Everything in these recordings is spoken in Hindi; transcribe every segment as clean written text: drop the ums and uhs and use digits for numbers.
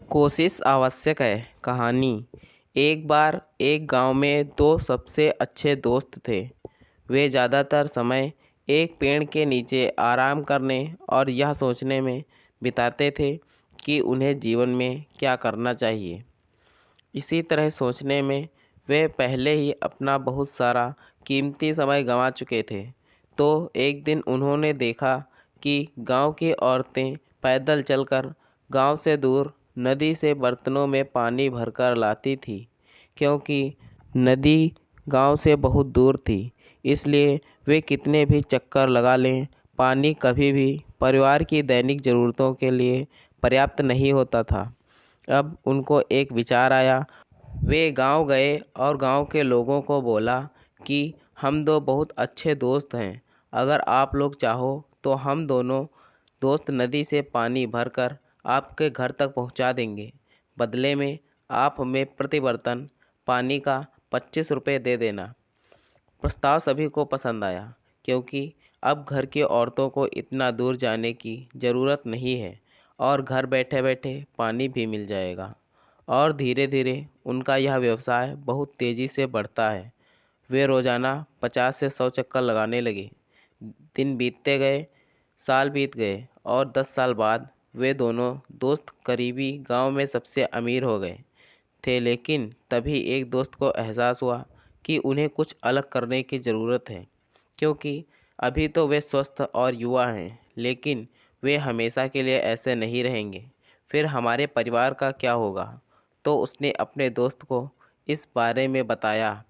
कोशिश आवश्यक है। कहानी। एक बार एक गांव में दो सबसे अच्छे दोस्त थे। वे ज़्यादातर समय एक पेड़ के नीचे आराम करने और यह सोचने में बिताते थे कि उन्हें जीवन में क्या करना चाहिए। इसी तरह सोचने में वे पहले ही अपना बहुत सारा कीमती समय गंवा चुके थे। तो एक दिन उन्होंने देखा कि गांव की औरतें पैदल चलकर गांव से दूर नदी से बर्तनों में पानी भरकर लाती थी। क्योंकि नदी गांव से बहुत दूर थी, इसलिए वे कितने भी चक्कर लगा लें, पानी कभी भी परिवार की दैनिक ज़रूरतों के लिए पर्याप्त नहीं होता था। अब उनको एक विचार आया। वे गांव गए और गांव के लोगों को बोला कि हम दो बहुत अच्छे दोस्त हैं। अगर आप लोग चाहो तो हम दोनों दोस्त नदी से पानी भरकर आपके घर तक पहुंचा देंगे। बदले में आप हमें प्रति बर्तन पानी का 25 रुपये दे देना। प्रस्ताव सभी को पसंद आया, क्योंकि अब घर की औरतों को इतना दूर जाने की ज़रूरत नहीं है और घर बैठे बैठे पानी भी मिल जाएगा। और धीरे धीरे उनका यह व्यवसाय बहुत तेज़ी से बढ़ता है। वे रोज़ाना 50 से 100 चक्कर लगाने लगे। दिन बीतते गए, साल बीत गए और 10 साल बाद वे दोनों दोस्त करीबी गांव में सबसे अमीर हो गए थे। लेकिन तभी एक दोस्त को एहसास हुआ कि उन्हें कुछ अलग करने की ज़रूरत है। क्योंकि अभी तो वे स्वस्थ और युवा हैं, लेकिन वे हमेशा के लिए ऐसे नहीं रहेंगे। फिर हमारे परिवार का क्या होगा? तो उसने अपने दोस्त को इस बारे में बताया।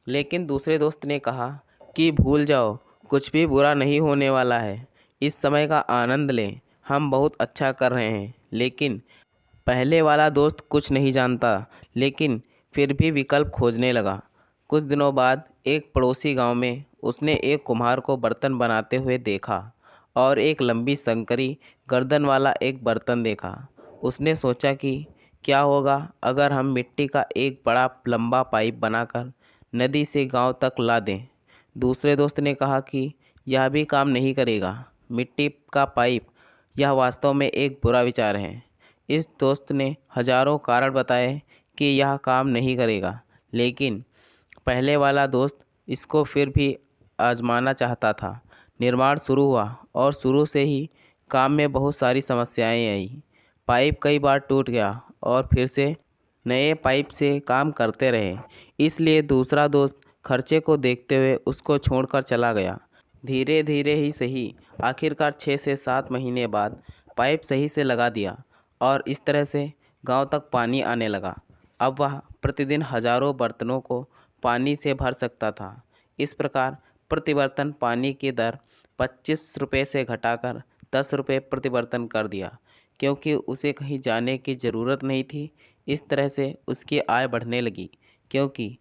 लेकिन दूसरे दोस्त ने कहा कि भूल जाओ, कुछ भी बुरा नहीं होने वाला है। इस समय का आनंद लें, हम बहुत अच्छा कर रहे हैं। लेकिन पहले वाला दोस्त कुछ नहीं जानता, लेकिन फिर भी विकल्प खोजने लगा। कुछ दिनों बाद एक पड़ोसी गांव में उसने एक कुम्हार को बर्तन बनाते हुए देखा और एक लंबी संकरी गर्दन वाला एक बर्तन देखा। उसने सोचा कि क्या होगा अगर हम मिट्टी का एक बड़ा लंबा पाइप बनाकर नदी से गांव तक ला दें। दूसरे दोस्त ने कहा कि यह भी काम नहीं करेगा, मिट्टी का पाइप, यह वास्तव में एक बुरा विचार है। इस दोस्त ने हजारों कारण बताए कि यह काम नहीं करेगा, लेकिन पहले वाला दोस्त इसको फिर भी आजमाना चाहता था। निर्माण शुरू हुआ और शुरू से ही काम में बहुत सारी समस्याएं आई। पाइप कई बार टूट गया और फिर से नए पाइप से काम करते रहे। इसलिए दूसरा दोस्त खर्चे को देखते हुए उसको छोड़कर चला गया। धीरे धीरे ही सही, आखिरकार 6 से 7 महीने बाद पाइप सही से लगा दिया और इस तरह से गांव तक पानी आने लगा। अब वह प्रतिदिन हजारों बर्तनों को पानी से भर सकता था। इस प्रकार प्रति बर्तन पानी की दर 25 रुपये से घटाकर 10 रुपये प्रति बर्तन कर दिया, क्योंकि उसे कहीं जाने की ज़रूरत नहीं थी। इस तरह से उसकी आय बढ़ने लगी, क्योंकि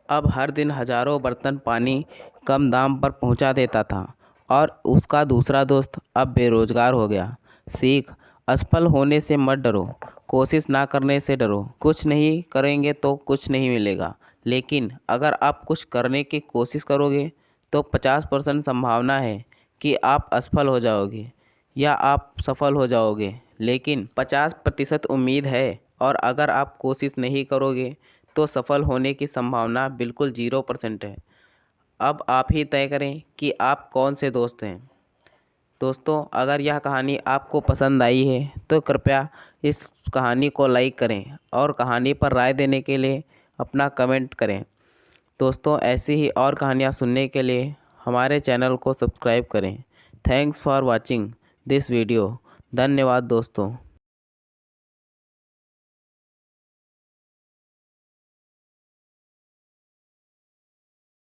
अब हर दिन हजारों बर्तन पानी कम दाम पर पहुंचा देता था और उसका दूसरा दोस्त अब बेरोजगार हो गया। सीख: असफल होने से मत डरो, कोशिश ना करने से डरो। कुछ नहीं करेंगे तो कुछ नहीं मिलेगा, लेकिन अगर आप कुछ करने की कोशिश करोगे तो 50% संभावना है कि आप असफल हो जाओगे या आप सफल हो जाओगे, लेकिन 50% उम्मीद है। और अगर आप कोशिश नहीं करोगे तो सफल होने की संभावना बिल्कुल 0% है। अब आप ही तय करें कि आप कौन से दोस्त हैं। दोस्तों, अगर यह कहानी आपको पसंद आई है तो कृपया इस कहानी को लाइक करें और कहानी पर राय देने के लिए अपना कमेंट करें। दोस्तों, ऐसी ही और कहानियाँ सुनने के लिए हमारे चैनल को सब्सक्राइब करें। Thanks for watching this video. धन्यवाद दोस्तों।